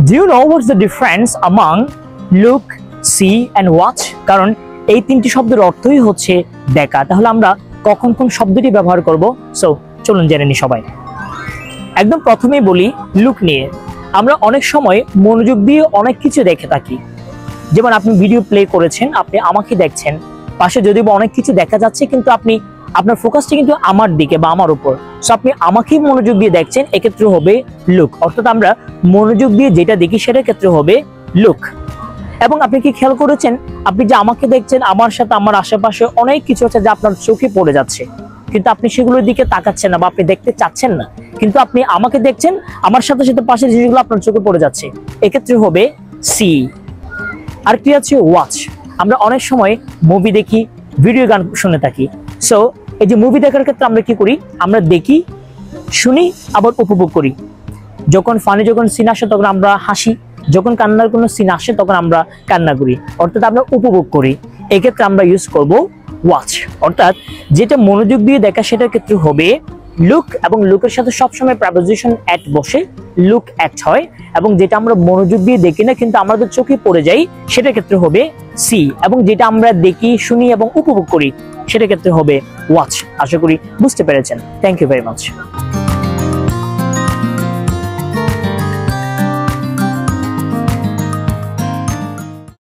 Do you know what's the difference among look, see and watch? কারণ এই তিনটি শব্দের অর্থই হচ্ছে দেখা। তাহলে আমরা কখন কোন শব্দটি ব্যবহার করব? সো চলুন জেনে নিই সবাই। একদম প্রথমেই বলি লুক নিয়ে। আমরা অনেক সময় মনোযোগ দিয়ে অনেক কিছু দেখে থাকি। যেমন আপনি ভিডিও প্লে করেছেন, আপনি আমাকে দেখছেন, পাশে যদিও অনেক কিছু দেখা যাচ্ছে কিন্তু আপনার ফোকাসটা কিন্তু আমার দিকে বা আমার উপর। সো আপনি আমাকেই মনোযোগ দিয়ে দেখছেন, এক্ষেত্রে হবে লুক। অর্থাৎ আমরা মনোযোগ দিয়ে যেটা দেখি সেটার ক্ষেত্রে হবে লুক। এবং আপনি কি খেয়াল করেছেন, আপনি যে আমাকে দেখছেন, আমার সাথে আমার আশেপাশে অনেক কিছু আছে যা আপনার চোখে পড়ে যাচ্ছে, কিন্তু আপনি সেগুলোর দিকে তাকাচ্ছেন না বা আপনি দেখতে চাচ্ছেন না, কিন্তু আপনি আমাকে দেখছেন, আমার সাথে সাথে পাশে জিনিসগুলো আপনার চোখে পড়ে যাচ্ছে, এক্ষেত্রে হবে সি। আর কি আছে ওয়াচ। আমরা অনেক সময় মুভি দেখি, ভিডিও গান শুনে থাকি। সো এই যে মুভি দেখার ক্ষেত্রে আমরা কি করি, আমরা দেখি, শুনি, আবার উপভোগ করি। যখন সিন আসে তখন আমরা হাসি, যখন কান্নার কোনো সিন আসে তখন আমরা কান্না করি, অর্থাৎ আমরা উপভোগ করি। এক্ষেত্রে আমরা ইউজ করব ওয়াচ। অর্থাৎ যেটা মনোযোগ দিয়ে দেখা সেটার ক্ষেত্রে হবে লুক, এবং লুকের সাথে সবসময় প্রেপোজিশন অ্যাট বসে, লুক অ্যাট হয়। এবং যেটা আমরা মনোযোগ দিয়ে দেখি না কিন্তু আমাদের চোখে পড়ে যাই সেটার ক্ষেত্রে হবে সি। এবং যেটা আমরা দেখি, শুনি এবং উপভোগ করি সেটার ক্ষেত্রে হবে ওয়াচ। আশা করি বুঝতে পেরেছেন। Thank you very much.